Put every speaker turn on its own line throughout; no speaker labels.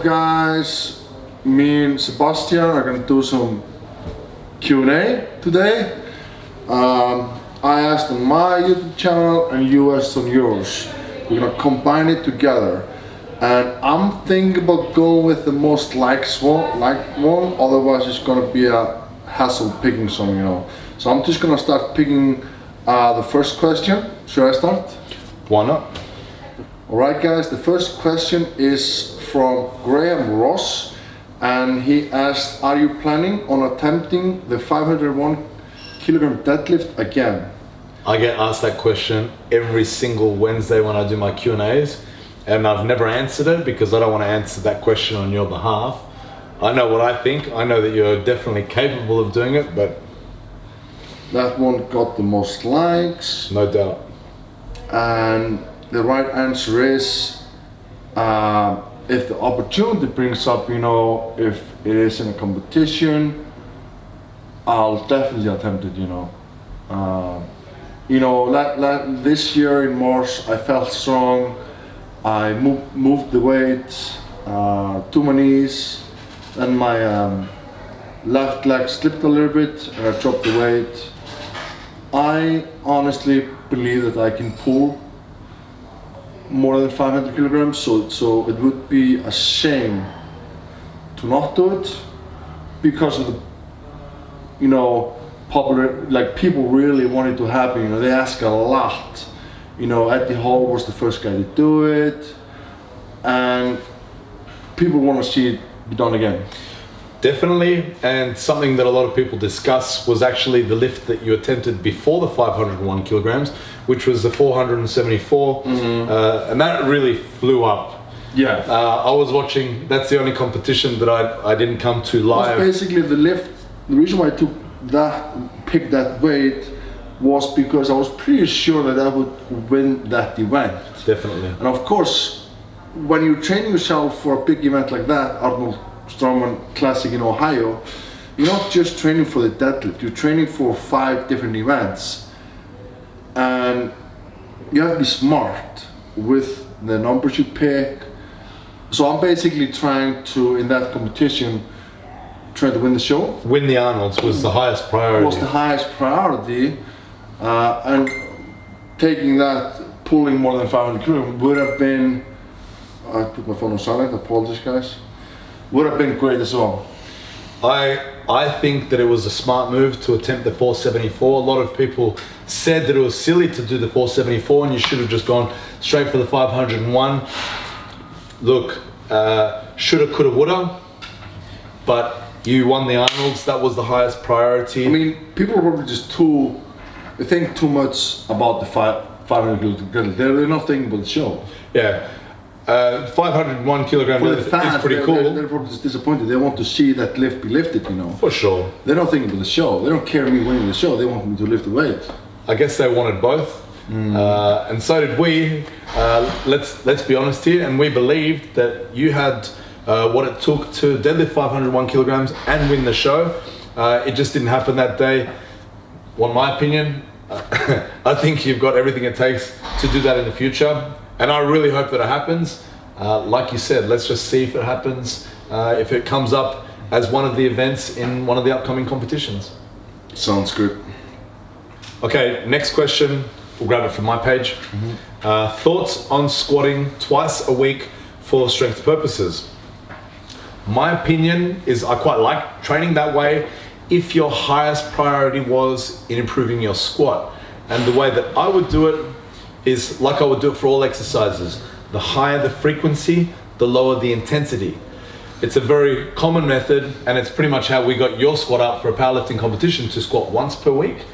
Guys, me and Sebastian are going to do some Q&A today. I asked on my YouTube channel and you asked on yours. We're going to combine it together, and I'm thinking about going with the most liked one, otherwise it's going to be a hassle picking some, you know. So I'm just going to start picking the first question. Should I start?
Why not?
Alright guys, the first question is from Graham Ross, and he asked, are you planning on attempting the 501 kilogram deadlift again?
I get asked that question every single Wednesday when I do my Q&As, and I've never answered it because I don't want to answer that question on your behalf. I know what I think. I know that you're definitely capable of doing it, but
that one got the most likes.
No doubt.
And the right answer is, if the opportunity brings up, you know, if it is in a competition, I'll definitely attempt it, you know. This year in March, I felt strong. I moved the weight to my knees, and my left leg slipped a little bit, and I dropped the weight. I honestly believe that I can pull more than 500 kilograms, so it would be a shame to not do it because of the, you know, popular, like people really want it to happen, you know, they ask a lot. You know, Eddie Hall was the first guy to do it, and people want to see it be done again.
Definitely, and something that a lot of people discuss was actually the lift that you attempted before the 501 kilograms, which was the 474, and that really flew up.
Yeah.
I was watching, that's the only competition that I didn't come to live.
Basically the lift, the reason why I picked that weight was because I was pretty sure that I would win that event.
Definitely.
And of course, when you train yourself for a big event like that, Arnold Strongman Classic in Ohio, you're not just training for the deadlift, you're training for 5 different events. And you have to be smart with the numbers you pick. So I'm basically trying to, in that competition, try to win the show.
Win the Arnolds was the highest priority.
Was the highest priority, and taking that, pulling more than 500 kilograms would have been, I put my phone on silent, apologies guys, would have been great as well.
I think that it was a smart move to attempt the 474. A lot of people said that it was silly to do the 474 and you should have just gone straight for the 501. Look, shoulda, coulda, woulda, but you won the Arnolds. That was the highest priority.
I mean, people are probably just they think too much about the 500 kilograms. They're not thinking about the show.
Yeah. 501 kilogram
For the
lift
fans,
is pretty cool.
They're probably just disappointed. They want to see that lift be lifted, you know.
For sure.
They're not thinking about the show. They don't care me winning the show. They want me to lift the weight.
I guess they wanted both, and so did we. Let's be honest here, and we believed that you had what it took to deadlift 501 kilograms and win the show. It just didn't happen that day. Well, in my opinion, I think you've got everything it takes to do that in the future. And I really hope that it happens. Like you said, let's just see if it happens, if it comes up as one of the events in one of the upcoming competitions.
Sounds good.
Okay, next question. We'll grab it from my page. Thoughts on squatting twice a week for strength purposes? My opinion is I quite like training that way if your highest priority was in improving your squat. And the way that I would do it is like I would do it for all exercises. The higher the frequency, the lower the intensity. It's a very common method, and it's pretty much how we got your squat up for a powerlifting competition to squat once per week.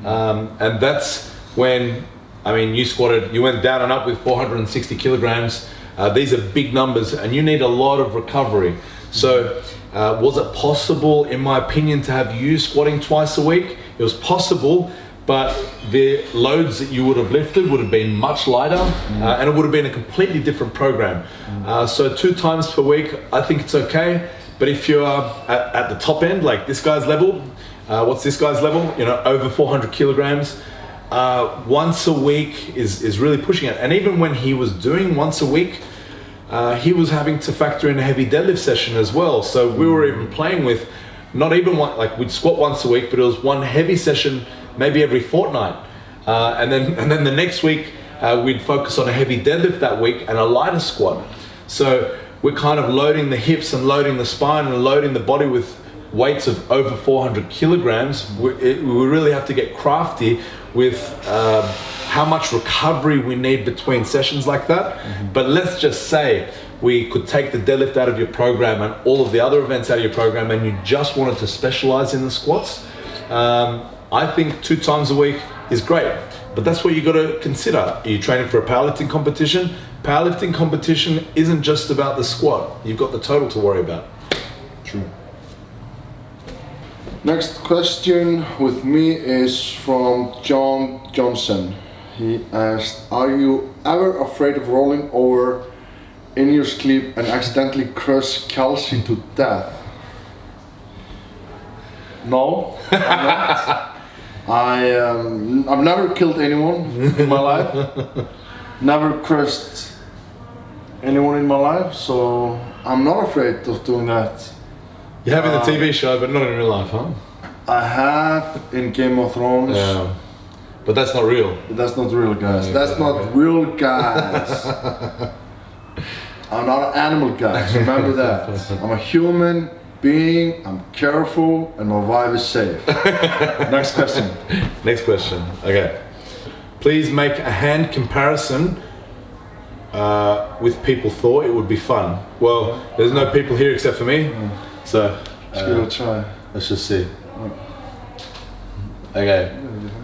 And that's when, you went down and up with 460 kilograms. These are big numbers and you need a lot of recovery. So was it possible, in my opinion, to have you squatting twice a week? It was possible, but the loads that you would have lifted would have been much lighter, and it would have been a completely different program. So 2 times per week, I think it's okay. But if you're at the top end, like this guy's level, what's this guy's level? You know, over 400 kilograms. Once a week is really pushing it. And even when he was doing once a week, he was having to factor in a heavy deadlift session as well. So we were even playing with not even one, like we'd squat once a week, but it was one heavy session maybe every fortnight. And then the next week, we'd focus on a heavy deadlift that week and a lighter squat. So we're kind of loading the hips and loading the spine and loading the body with weights of over 400 kilograms. We really have to get crafty with how much recovery we need between sessions like that. But let's just say we could take the deadlift out of your program and all of the other events out of your program, and you just wanted to specialize in the squats. I think 2 times a week is great, but that's what you got to consider. Are you training for a powerlifting competition? Powerlifting competition isn't just about the squat. You've got the total to worry about.
True. Next question with me is from John Johnson. He asked, are you ever afraid of rolling over in your sleep and accidentally crush Kelsey to death? No, I'm not. I've never killed anyone in my life. Never crushed anyone in my life, so I'm not afraid of doing that.
You have in the TV show, but not in real life, huh?
I have in Game of Thrones.
Yeah. But that's not real.
That's not real, guys. That's not real, guys. I'm not an animal, guys. Remember that. I'm a human being. I'm careful, and my wife is safe. Next question.
Next question. Okay. Please make a hand comparison with people Thor. It would be fun. Well, there's no people here except for me, so
Let's give it a try.
let's just see. Okay.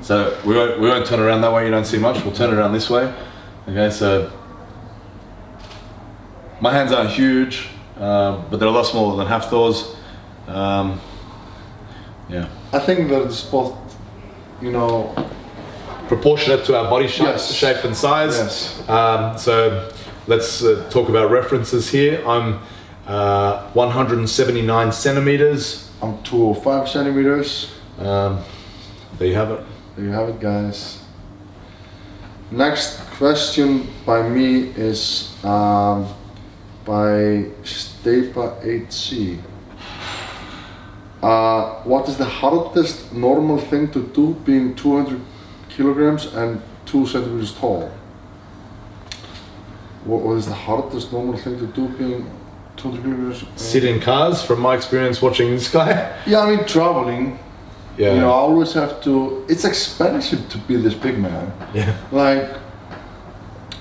So we won't turn around that way. You don't see much. We'll turn it around this way. Okay. So my hands aren't huge, but they're a lot smaller than Hafthor's. Yeah.
I think that it's both, you know,
Proportionate to our body shape,
Yes.
shape and size.
Yes.
So let's talk about references here. I'm 179 centimeters.
I'm 205 centimeters.
There you have it.
There you have it, guys. Next question by me is by Stepa 8C. What is the hardest normal thing to do being 200 kilograms and 2 centimeters tall? What is the hardest normal thing to do being 200 kilograms?
Sit in cars, from my experience watching this guy.
Yeah, I mean traveling.
Yeah.
You know, I always have to. It's expensive to be this big, man.
Yeah.
Like,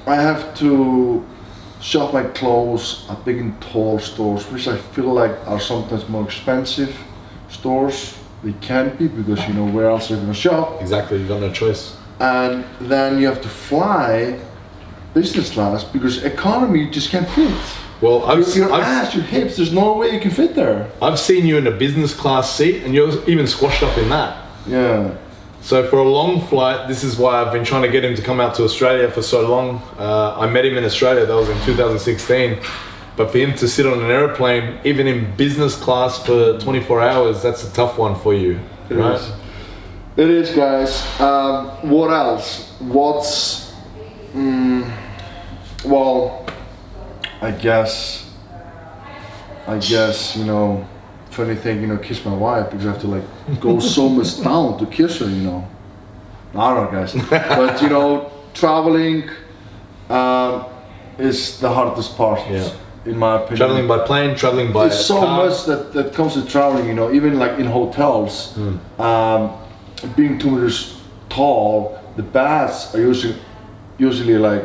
I have to shop my clothes at big and tall stores, which I feel like are sometimes more expensive stores. They can be, because you know, where else are you gonna shop?
Exactly. You've got no choice.
And then you have to fly business class because economy you just can't fit.
Well,
Your ass, your hips, there's no way you can fit there.
I've seen you in a business class seat, and you're even squashed up in that.
Yeah.
So for a long flight, this is why I've been trying to get him to come out to Australia for so long. I met him in Australia, that was in 2016. But for him to sit on an airplane, even in business class for 24 hours, that's a tough one for you, right?
It is, guys. What else? Well, I guess, you know, funny thing, you know, kiss my wife, because I have to like go so much down to kiss her, you know. I don't know, guys. But you know, traveling is the hardest part, in my opinion.
Traveling by plane, traveling by
There's so
car.
much that comes to traveling, you know, even like in hotels. Being 2 meters tall, the baths are usually like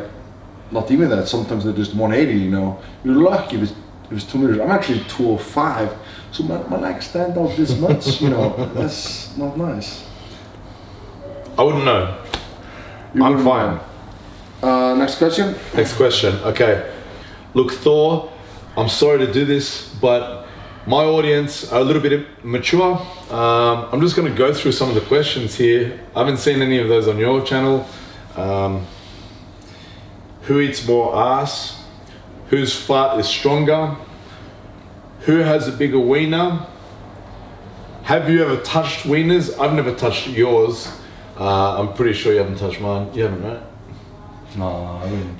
not even that. Sometimes they're just 180, you know. You're lucky if it's 2 meters. I'm actually 205, so my legs stand out this much, you know. That's not nice.
I wouldn't know. I'm fine.
Next question.
Next question. Okay. Look, Thor, I'm sorry to do this, but My audience are a little bit mature. I'm just going to go through some of the questions here. I haven't seen any of those on your channel. Who eats more ass? Whose fart is stronger? Who has a bigger wiener? Have you ever touched wieners? I've never touched yours. I'm pretty sure you haven't touched mine. You haven't, right?
No, I didn't.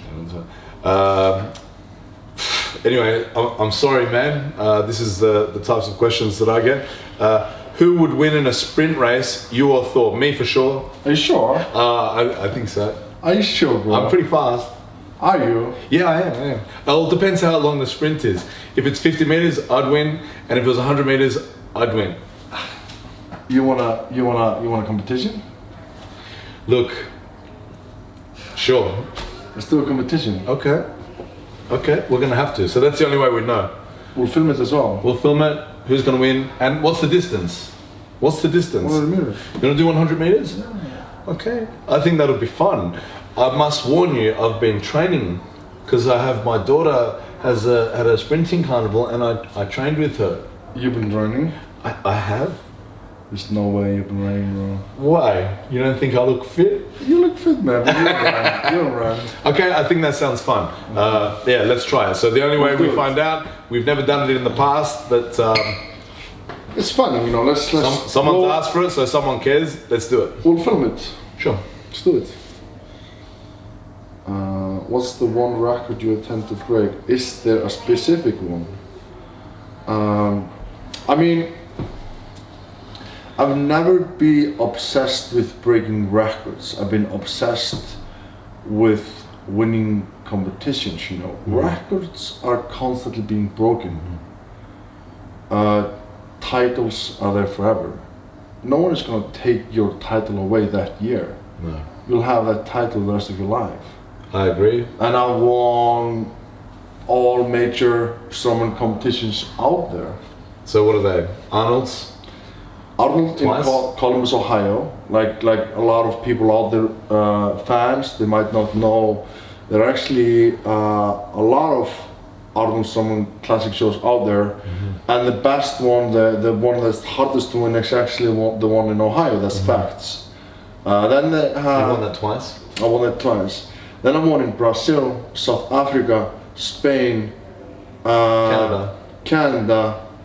Anyway, I'm sorry, man. This is the types of questions that I get. Who would win in a sprint race, you or Thor? Me for sure.
Are you sure?
I think so.
Are you sure, bro?
I'm pretty fast.
Are you?
Yeah, I am. Well, it depends how long the sprint is. If it's 50 meters, I'd win, and if it was 100 meters, I'd win.
You want a competition?
Look, sure.
Let's do a competition.
Okay, we're gonna have to. So that's the only way we know.
We'll film it as well.
We'll film it. Who's gonna win? And what's the distance? 100
meters.
You wanna do 100 meters?
Yeah.
Okay. I think that'll be fun. I must warn you, I've been training because I have my daughter had a sprinting carnival, and I trained with her.
You've been running?
I have.
There's no way you've been running, bro.
Why? You don't think I look fit?
You look fit, man. But you don't run. You don't run.
Okay, I think that sounds fun. Yeah, let's try it. So the only way we find out, we've never done it in the past, but
it's fun, you know. Let's
someone's asked for it, so someone cares. Let's do it.
We'll film it.
Sure.
Let's do it. What's the one record you intend to break? Is there a specific one? I mean, I've never been obsessed with breaking records. I've been obsessed with winning competitions, you know. Records are constantly being broken. Titles are there forever. No one is going to take your title away that year.
No.
You'll have that title the rest of your life.
I agree.
And I've won all major strongman competitions out there.
So what are they? Arnold's?
Arnold in Columbus, Ohio. Like a lot of people out there, fans, they might not know. There are actually a lot of Arnold Strongman classic shows out there, and the best one, the one that's hardest to win, is actually the one in Ohio. That's facts. Then they have.
You won that twice?
I won that twice. Then I won in Brazil, South Africa, Spain, Canada.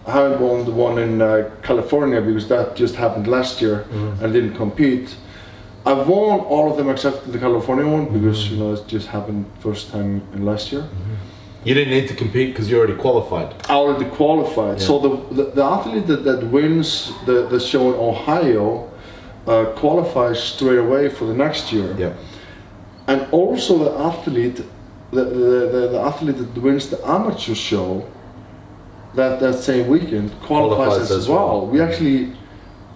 I haven't won the one in California because that just happened last year and I didn't compete. I've won all of them except the California one because you know it just happened first time in last year.
You didn't need to compete because you already qualified.
I already qualified. Yeah. So the athlete that wins the show in Ohio qualifies straight away for the next year.
Yeah.
And also the athlete that wins the amateur show that same weekend qualifies as well. We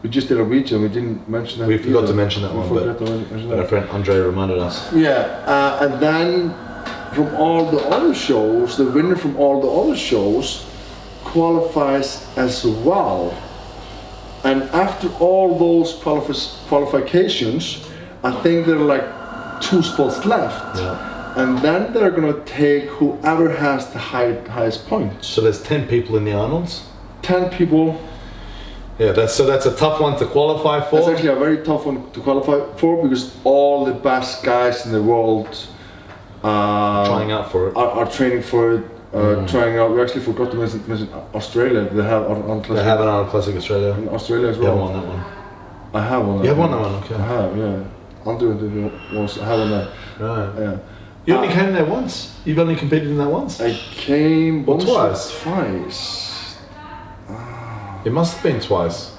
just did a region. We didn't mention that.
We forgot to mention that one, but our friend Andre reminded us.
Yeah, and then from all the other shows, the winner from all the other shows qualifies as well. And after all those qualifications, I think there are like 2 spots left.
Yeah.
And then they're gonna take whoever has the highest points.
So there's 10 people in the Arnolds?
10 people.
Yeah, that's a tough one to qualify for.
It's actually a very tough one to qualify for because all the best guys in the world
trying out for it.
Are training for it, trying out. We actually forgot to mention Australia. They have
an Arnold Classic Australia.
In Australia as well.
You haven't won that one.
I have won that.
You have won that one, okay.
I have, yeah. I have won that.
Right.
Yeah.
You only came there once? You've only competed in that once?
I came
or
once
twice?
Or twice.
It must have been twice.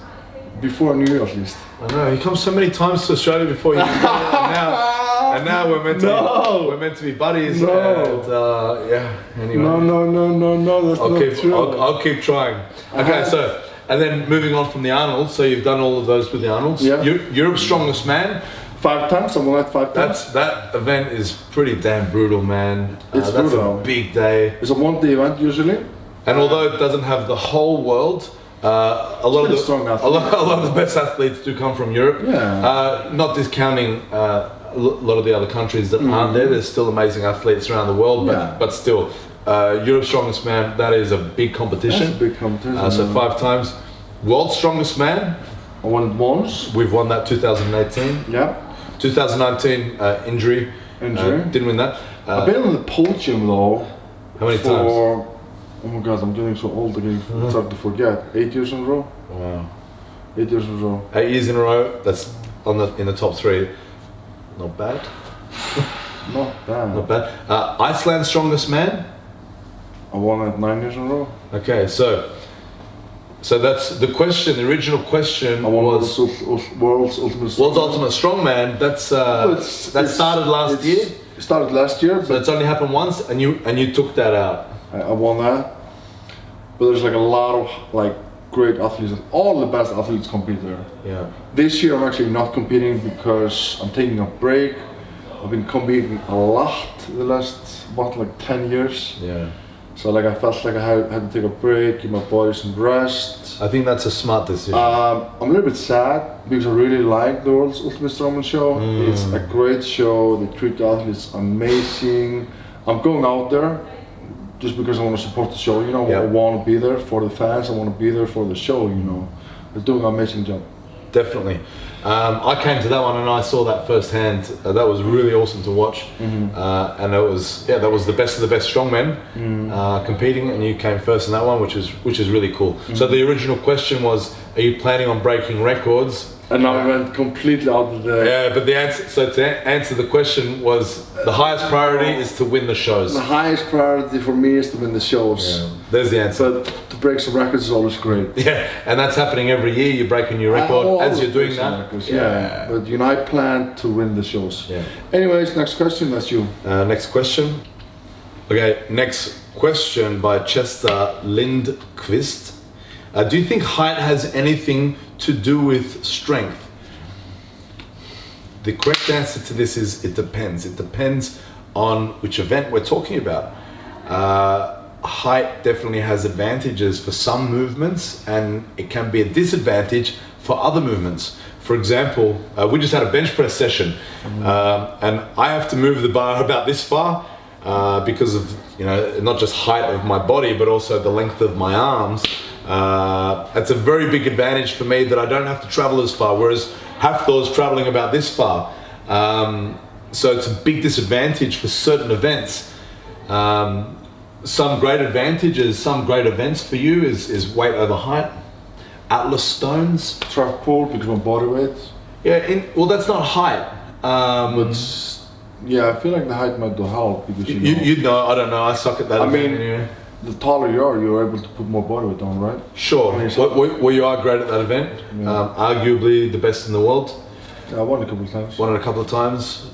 Before I knew you, at least.
I know, he comes so many times to Australia before you and now we're meant to be buddies.
No.
And yeah, anyway.
No, that's not true.
I'll keep trying. Okay, so, and then moving on from the Arnolds, so you've done all of those with the Arnolds.
Yeah.
Europe's Strongest Man.
5 times, something like 5 times.
That event is pretty damn brutal, man.
It's
that's
brutal.
a big day.
It's a 1-day event usually.
And although it doesn't have the whole world, a lot of the best athletes do come from Europe.
Yeah.
Not discounting a lot of the other countries that aren't there. There's still amazing athletes around the world, but still, Europe's Strongest Man, that is a big competition.
That's a big competition.
So 5 times. World's Strongest Man,
I won it once.
we've won that 2018.
Yeah.
2019 injury. Didn't win that.
I've been on the podium though.
How many times?
Oh my god, I'm getting so old again. It's hard to forget. 8 years in a row.
Wow.
8 years in a row.
8 years in a row. That's in the top 3. Not bad.
Not bad.
Not bad. Iceland's Strongest Man.
I won it 9 years in a row.
Okay, so that's the question. The original question
I won
was
World's Ultimate
World's Ultimate Strongman. That started last year.
It started last year,
So it's only happened once, and you took that out.
I won that. But there's like a lot of like great athletes. All the best athletes compete there.
Yeah.
This year I'm actually not competing because I'm taking a break. I've been competing a lot the last like 10 years.
Yeah.
So like I felt like I had to take a break, give my body some rest.
I think that's a smart decision.
I'm a little bit sad because I really like the World's Ultimate Strongman show. It's a great show. They treat the athletes amazing. I'm going out there just because I want to support the show. You know,
Yeah.
I want to be there for the fans. I want to be there for the show. You know, they're doing an amazing job.
Definitely. I came to that one and I saw that firsthand. That was really awesome to watch. And that was the best of the best strongmen competing, and you came first in that one, which is really cool. So the original question was, are you planning on breaking records?
And now I went completely out of the...
Yeah, but to answer the question was, the highest priority is to win the shows.
The highest priority for me is to win the shows.
Yeah, there's the answer.
But to break some records is always great.
Yeah, and that's happening every year. You break a new record as you're doing that.
Records, yeah. But you know, I plan to win the shows.
Yeah.
Anyways, next question, that's you.
Next question. Okay, next question by Chester Lindqvist. Do you think height has anything to do with strength? The correct answer to this is it depends. It depends on which event we're talking about. Height definitely has advantages for some movements, and it can be a disadvantage for other movements. For example, we just had a bench press session, and I have to move the bar about this far because of, not just height of my body, but also the length of my arms. That's a very big advantage for me that I don't have to travel as far, whereas Hafthor's traveling about this far. So it's a big disadvantage for certain events. Some great advantages, some great events for you is weight over height, Atlas stones.
Track pull because of my body weight.
Yeah, well that's not height.
But yeah, I feel like the height might do help because
you know, I don't know, I suck at that.
I mean,
anyway.
The taller you are, you're able to put more body weight on, right?
Sure. Well, you are great at that event.
Yeah.
Arguably the best in the world.
Yeah, I won a couple of times.
Won it a couple of times.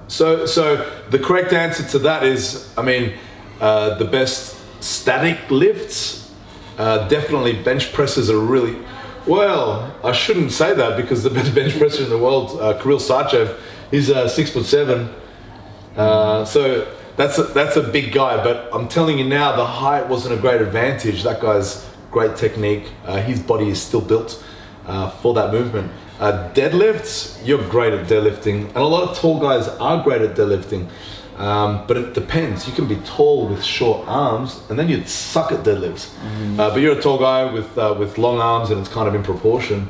So the correct answer to that is, the best static lifts. Definitely bench presses are really. Well, I shouldn't say that because the best bench presser in the world, Kirill Sarchev, he's 6'7". So. That's a big guy, but I'm telling you now, the height wasn't a great advantage. That guy's great technique. His body is still built for that movement. Deadlifts, you're great at deadlifting, and a lot of tall guys are great at deadlifting, but it depends. You can be tall with short arms, and then you'd suck at deadlifts. But you're a tall guy with long arms, and it's kind of in proportion.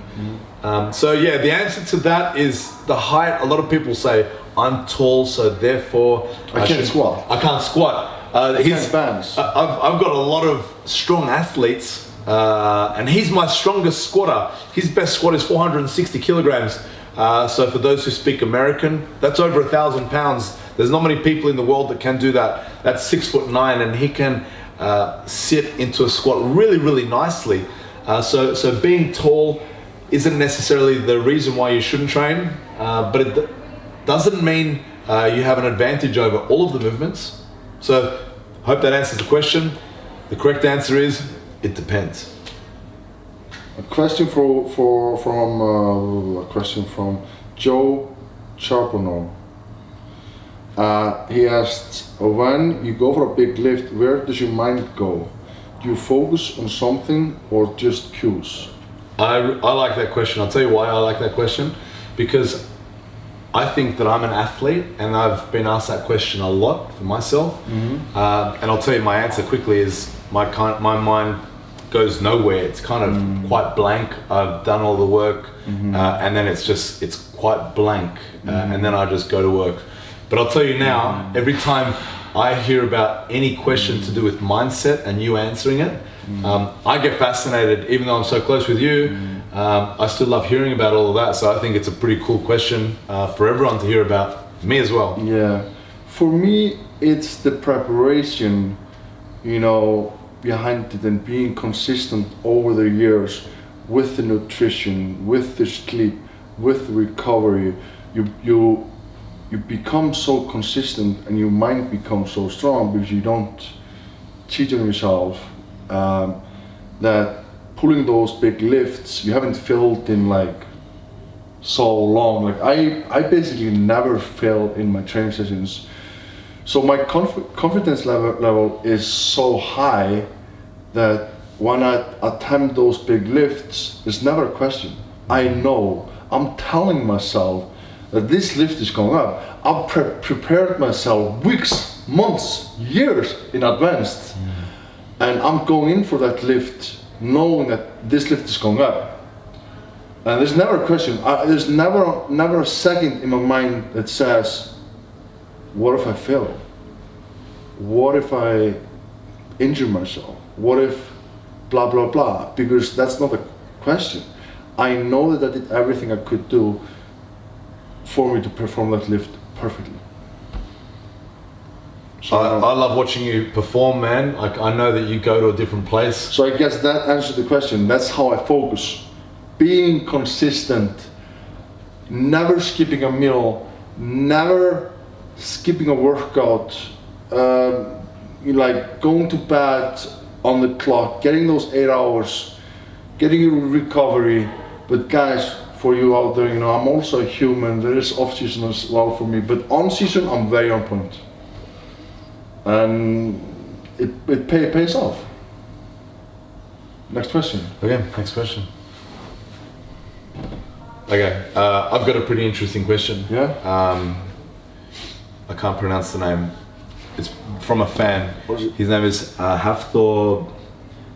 So yeah, the answer to that is the height. A lot of people say, I'm tall, so therefore
I can't squat.
I can't squat.
Can't balance.
I've got a lot of strong athletes, and he's my strongest squatter. His best squat is 460 kilograms. So for those who speak American, that's over 1,000 pounds. There's not many people in the world that can do that. That's 6'9", and he can sit into a squat really, really nicely. So being tall isn't necessarily the reason why you shouldn't train, but it doesn't mean you have an advantage over all of the movements. So hope that answers the question. The correct answer is, it depends.
A question from Joe Charbonneau. He asked, when you go for a big lift, where does your mind go? Do you focus on something or just cues?
I like that question. I'll tell you why I like that question. Because I think that I'm an athlete, and I've been asked that question a lot for myself. And I'll tell you my answer quickly is my mind goes nowhere. It's kind of quite blank. I've done all the work, and then it's quite blank, and then I just go to work. But I'll tell you now, every time I hear about any question to do with mindset and you answering it, I get fascinated. Even though I'm so close with you, I still love hearing about all of that. So I think it's a pretty cool question for everyone to hear about, me as well.
Yeah, for me, it's the preparation, you know, behind it, and being consistent over the years with the nutrition, with the sleep, with the recovery. You become so consistent, and your mind becomes so strong because you don't cheat on yourself. That pulling those big lifts, you haven't failed in like so long. Like I basically never fail in my training sessions. So my confidence level is so high that when I attempt those big lifts, it's never a question. I know, I'm telling myself that this lift is going up. I've prepared myself weeks, months, years in advance. And I'm going in for that lift knowing that this lift is going up. And there's never a question. There's never a second in my mind that says, what if I fail? What if I injure myself? What if blah, blah, blah? Because that's not a question. I know that I did everything I could do for me to perform that lift perfectly. So
I love watching you perform, man. Like, I know that you go to a different place.
So I guess that answers the question. That's how I focus. Being consistent, never skipping a meal, never skipping a workout, like going to bed on the clock, getting those 8 hours, getting your recovery. But guys, for you out there, you know, I'm also a human. There is off season as well for me, but on season, I'm very on point. And it pays off. Next question.
Okay, next question. Okay, I've got a pretty interesting question.
Yeah?
I can't pronounce the name. It's from a fan.
What is it?
His name is Hafthor.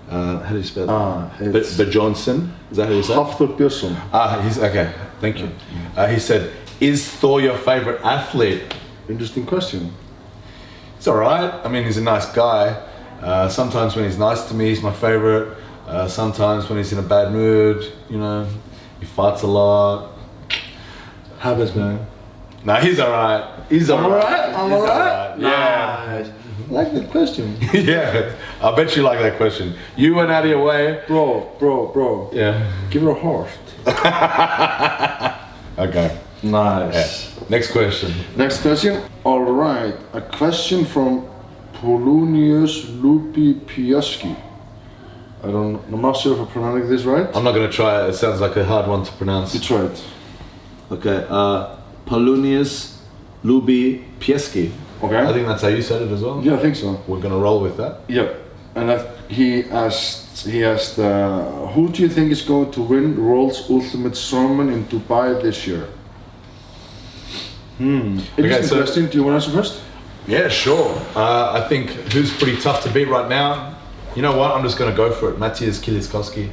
How do you spell it? Bjornsson. Is that how you say it?
Hafthor Bjornsson.
He's okay. Thank you. He said, "Is Thor your favorite athlete?"
Interesting question.
It's all right. I mean, he's a nice guy. Sometimes when he's nice to me, he's my favorite. Sometimes when he's in a bad mood, you know, he fights a lot.
Habits, man.
Nah, he's all right. He's all right.
I'm all right.
Yeah.
Nice. I like that question.
Yeah. I bet you like that question. You went out of your way.
Bro.
Yeah.
Give her a heart.
Okay.
Nice.
Yeah. Next question.
Next question. All right. A question from Polonius Lupi. I'm not sure if I'm pronouncing this right.
I'm not going to try it. It sounds like a hard one to pronounce.
You try it.
Okay. Polonius Lubi Pieski.
Okay.
I think that's how you said it as well.
Yeah, I think so.
We're going to roll with that.
Yep. And he asked, who do you think is going to win the World's Ultimate Strongman in Dubai this year? Interesting question. Do you want to answer first?
Yeah, sure. I think who's pretty tough to beat right now. You know what? I'm just going to go for it. Matthias Kiliskowski.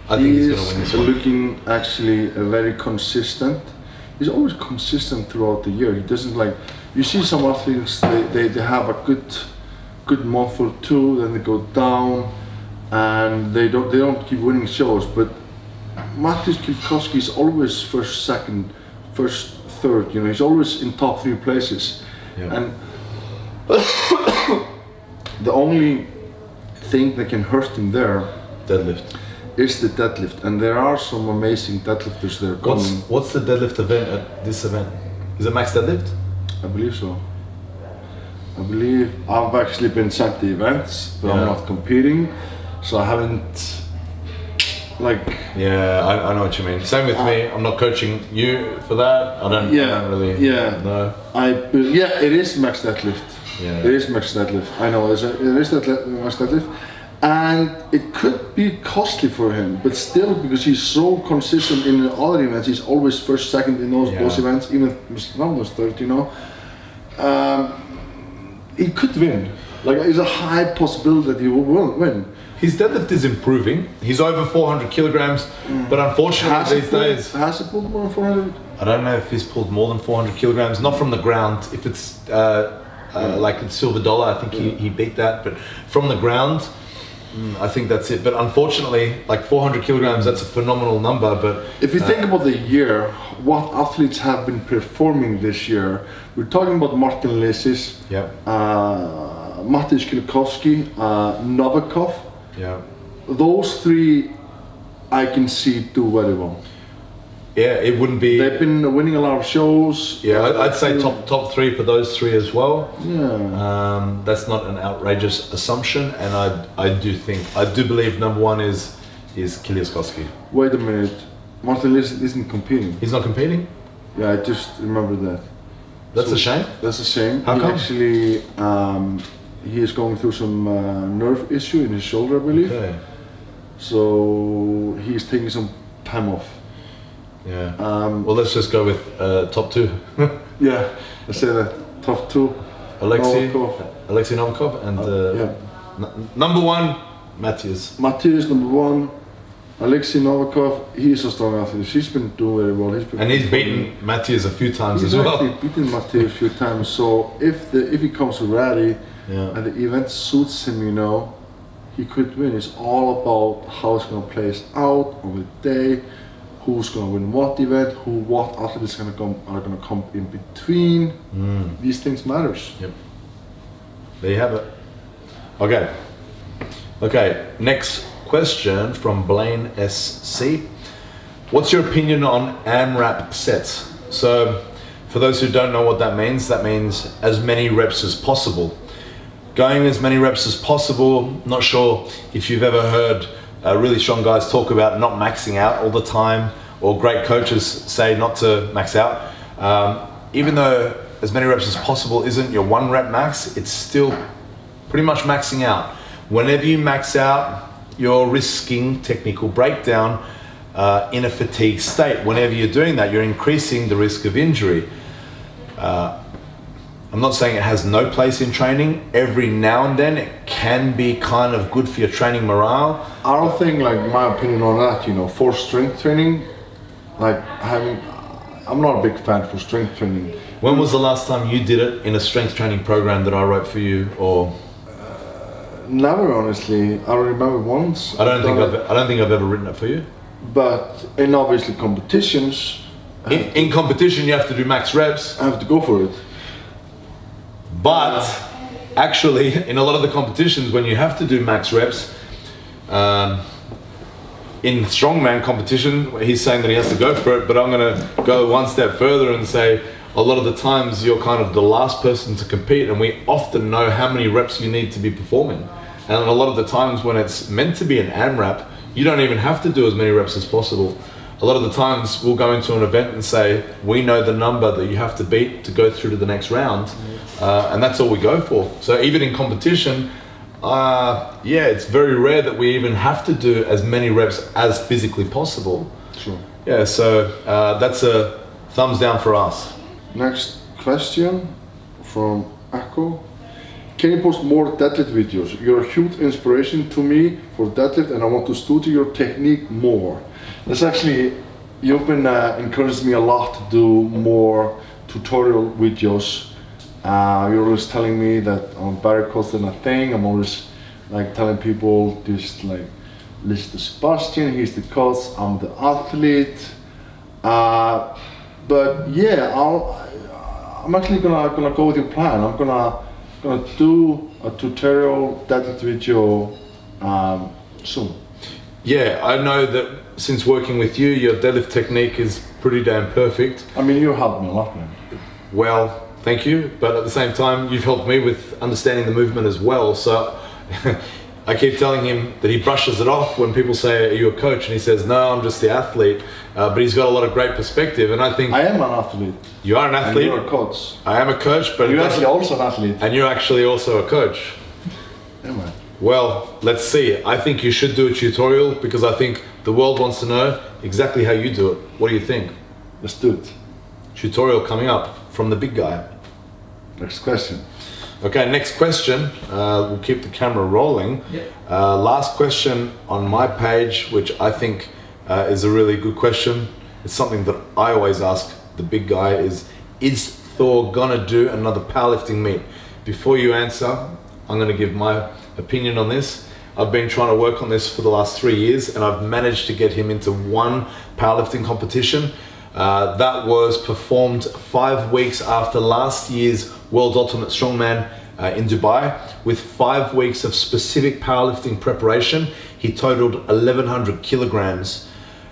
I think he's going to win this one.
Looking actually very consistent. He's always consistent throughout the year. He doesn't like. You see some athletes, they have a good month or two, then they go down, and they don't keep winning shows. But Matthias Kiliskowski is always first, second, first, third. You know, he's always in top 3 places.
Yeah.
And the only thing that can hurt him there
Deadlift.
is the deadlift, and there are some amazing deadlifters there coming.
What's the deadlift event at this event? Is it max deadlift?
I believe so. I believe I've actually been sent the events, but I'm not competing, so I haven't
Yeah, I know what you mean. Same with me. I'm not coaching you for that. I don't really know.
It is max deadlift.
Yeah.
It is max deadlift. I know it is max deadlift, And it could be costly for him, but still, because he's so consistent in the other events, he's always first, second in those events, even if Ronaldo's third, you know. He could win. Like, there's a high possibility that he will win.
His deadlift is improving. He's over 400 kilograms, but unfortunately these days...
Has he pulled more than 400?
I don't know if he's pulled more than 400 kilograms, not from the ground. If it's like it's Silver Dollar, I think he beat that, but from the ground, I think that's it. But unfortunately, like 400 kilograms, that's a phenomenal number. But
if you think about the year, what athletes have been performing this year, we're talking about Martin Lisis, Mateusz Kielkowski, Novikov.
Yeah.
Those three, I can see do very well.
Yeah, it wouldn't be.
They've been winning a lot of shows.
Yeah, I'd say top three for those three as well.
Yeah.
That's not an outrageous assumption, and I do believe number one is Kielkowski.
Wait a minute, Martin Lisis isn't competing.
He's not competing?
Yeah, I just remembered that.
That's a shame.
That's a shame.
How come?
Actually, he is going through some nerve issue in his shoulder, I believe.
Okay.
So he's taking some time off.
Yeah. Well, let's just go with top two.
Yeah, I say that. Top two.
Alexei Novikov and number one, Mateusz.
Mateusz number one. Alexei Novikov, he's a strong athlete. He's been doing very well.
He's beaten Mateusz a few times as well.
He's beaten Mateusz a few times. So if he comes ready and the event suits him, you know, he could win. It's all about how it's going to play out on the day, who's going to win what event, what athletes are going to come in between. These things matters.
Yep. There you have it. Okay. Next question from Blaine SC. What's your opinion on AMRAP sets? So, for those who don't know what that means as many reps as possible. Going as many reps as possible. Not sure if you've ever heard really strong guys talk about not maxing out all the time, or great coaches say not to max out. Even though as many reps as possible isn't your 1 rep max, it's still pretty much maxing out. Whenever you max out, you're risking technical breakdown in a fatigue state. Whenever you're doing that, you're increasing the risk of injury. I'm not saying it has no place in training. Every now and then it can be kind of good for your training morale.
I don't think, like, my opinion on that, you know, for strength training, I'm not a big fan for strength training.
When was the last time you did it in a strength training program that I wrote for you, or?
Never, honestly. I remember once.
I don't think I've ever written it for you.
But in obviously competitions.
In competition, you have to do max reps.
I have to go for it.
But actually, in a lot of the competitions, when you have to do max reps, in strongman competition, he's saying that he has to go for it, but I'm going to go one step further and say a lot of the times you're kind of the last person to compete, and we often know how many reps you need to be performing. And a lot of the times when it's meant to be an AMRAP, you don't even have to do as many reps as possible. A lot of the times we'll go into an event and say, we know the number that you have to beat to go through to the next round, and that's all we go for. So even in competition, it's very rare that we even have to do as many reps as physically possible.
Sure.
Yeah, so that's a thumbs down for us.
Next question from Akko. Can you post more deadlift videos? You're a huge inspiration to me for deadlift, and I want to study your technique more. That's actually, you've been encouraging me a lot to do more tutorial videos. You're always telling me that I'm better coach than I think. I'm always like telling people, just like, listen to Sebastian, he's the coach, I'm the athlete. But yeah, I'm actually gonna go with your plan. I'm gonna do a tutorial deadlift video soon.
Yeah, I know that since working with you, your deadlift technique is pretty damn perfect.
I mean, you helped me a lot, man.
Well, thank you, but at the same time, you've helped me with understanding the movement as well. So I keep telling him that he brushes it off when people say, are you a coach? And he says, no, I'm just the athlete. But he's got a lot of great perspective, and I think...
I am an athlete.
You are an athlete.
And you're a coach.
I am a coach, but...
You're actually also an athlete.
And you're actually also a coach.
Yeah, man.
Well, let's see. I think you should do a tutorial because I think the world wants to know exactly how you do it. What do you think?
Let's do it.
Tutorial coming up from the big guy.
Next question.
Okay, next question. We'll keep the camera rolling. Last question on my page, which I think is a really good question. It's something that I always ask the big guy is Thor gonna do another powerlifting meet? Before you answer, I'm gonna give my opinion on this. I've been trying to work on this for the last 3 years and I've managed to get him into one powerlifting competition. That was performed 5 weeks after last year's World Ultimate Strongman in Dubai. With 5 weeks of specific powerlifting preparation, he totaled 1,100 kilograms.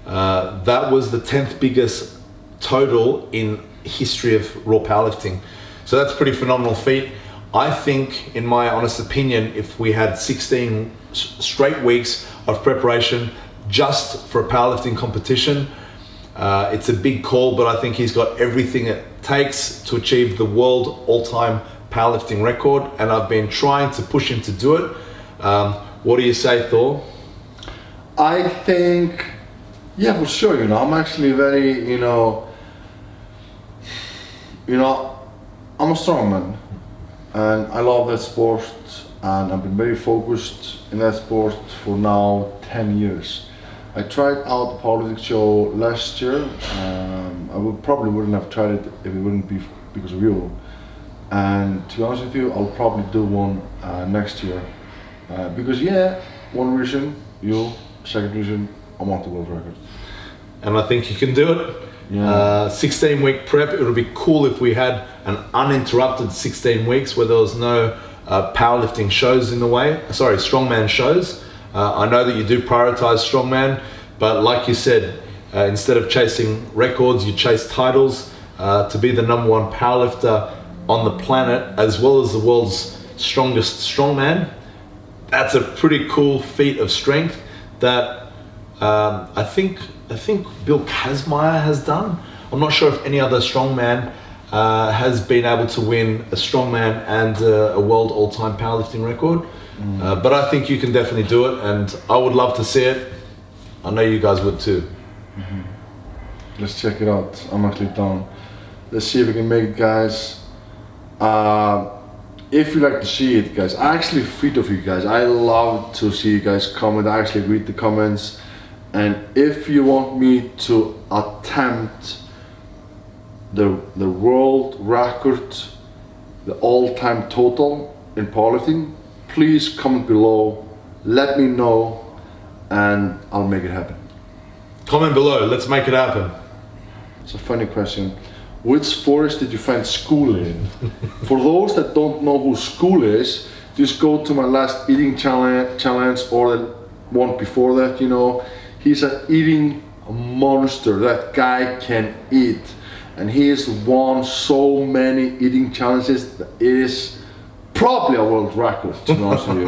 That was the 10th biggest total in history of raw powerlifting. So that's a pretty phenomenal feat. I think, in my honest opinion, if we had 16 straight weeks of preparation just for a powerlifting competition, it's a big call, but I think he's got everything it takes to achieve the world all-time powerlifting record, and I've been trying to push him to do it. What do you say, Thor?
I think, yeah, for sure. I'm actually very, I'm a strongman, and I love that sport, and I've been very focused in that sport for now 10 years. I tried out the powerlifting show last year. I probably wouldn't have tried it if it wouldn't be because of you. And to be honest with you, I'll probably do one next year. Because one reason, you, second reason, I want the world record.
And I think you can do it.
Yeah.
16-week prep. It would be cool if we had an uninterrupted 16 weeks where there was no powerlifting shows in the way. Sorry, strongman shows. I know that you do prioritize strongman, but like you said, instead of chasing records, you chase titles. To be the #1 powerlifter on the planet, as well as the world's strongest strongman, that's a pretty cool feat of strength that I think Bill Kazmaier has done. I'm not sure if any other strongman has been able to win a strongman and a world all-time powerlifting record. But I think you can definitely do it, and I would love to see it. I know you guys would too.
Let's check it out. I'm actually down. Let's see if we can make it, guys. If you like to see it, guys, I actually feed off you guys. I love to see you guys comment. I actually read the comments. And if you want me to attempt the world record, the all-time total in powerlifting, please comment below, let me know, and I'll make it happen.
Comment below, let's make it happen.
It's a funny question. Which forest did you find school in? For those that don't know who school is, just go to my last eating challenge or the one before that, He's an eating monster. That guy can eat. And he has won so many eating challenges that it is probably a world record, to be honest with you.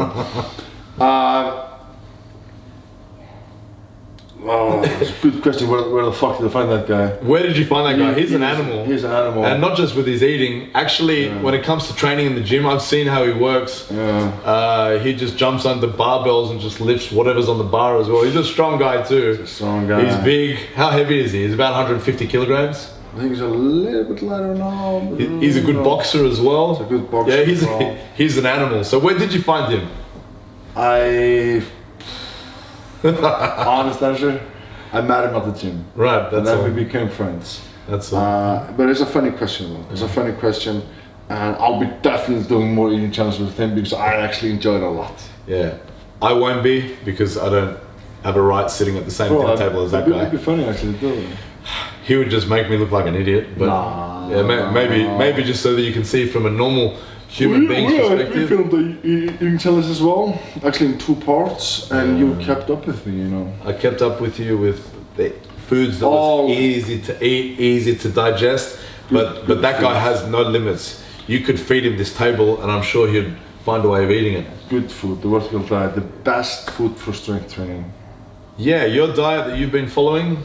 That's a good question. Where the fuck did I find that guy?
Where did you find that guy? He's an animal.
He's an animal.
And not just with his eating. Actually, when it comes to training in the gym, I've seen how he works. He just jumps under barbells and just lifts whatever's on the bar as well. He's a strong guy too.
He's a strong guy.
He's big. How heavy is he? He's about 150 kilograms.
I think he's a little bit lighter now.
He's a good boxer as well.
He's a good boxer.
Yeah, he's an animal. So where did you find him?
Honest answer, I met him at the gym.
Right, that's
and then
all.
we became friends.
That's all.
But it's a funny question though. It's a funny question, and I'll be definitely doing more eating challenges with him because I actually enjoy it a lot.
Yeah, I won't be because I don't have a right sitting at the same dinner table as that guy.
It'd be funny actually to do it.
He would just make me look like an idiot. But maybe just so that you can see from a normal human being's perspective.
We filmed the eating challenge as well, actually in 2 parts, and you kept up with me,
I kept up with you with the foods that was easy to eat, easy to digest, but that guy has no limits. You could feed him this table and I'm sure he'd find a way of eating it.
Good food, the vertical diet, the best food for strength training.
Yeah, your diet that you've been following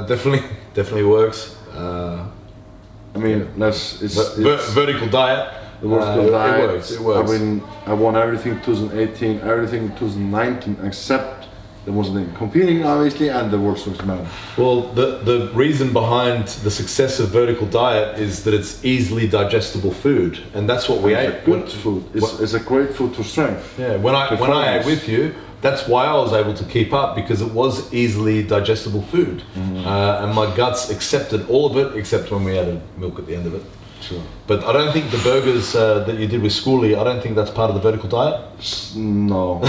definitely works.
I mean, vertical
diet.
The world school diet.
It works.
I mean, I won everything 2018, everything 2019, except there wasn't competing, obviously, and the world school man.
Well, the reason behind the success of vertical diet is that it's easily digestible food, and that's what we ate.
Good food. It's a great food to strength.
Yeah, when I ate with you, that's why I was able to keep up, because it was easily digestible food, and my guts accepted all of it except when we added milk at the end of it.
Sure.
But I don't think the burgers that you did with Schoolie, I don't think that's part of the vertical diet.
No.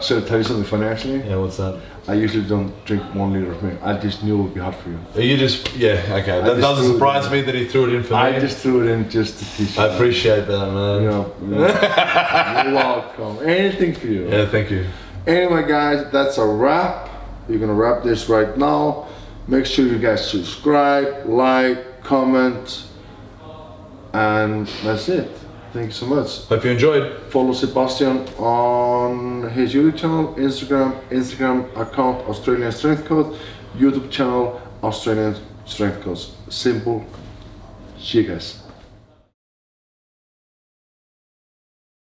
Should I tell you something funny actually?
Yeah, what's that?
I usually don't drink 1 liter of milk. I just knew it would be hard for you.
You just, yeah, okay. That doesn't surprise me that he threw it in for me.
I just threw it in just to teach you.
I appreciate that, man.
You're welcome. Anything for you.
Yeah, thank you.
Anyway, guys, that's a wrap. We're gonna wrap this right now. Make sure you guys subscribe, like, comment, and that's it. Thank you so much.
Hope you enjoyed.
Follow Sebastian on his YouTube channel, Instagram account Australian Strength Coach, YouTube channel Australian Strength Coach. Simple. See you guys.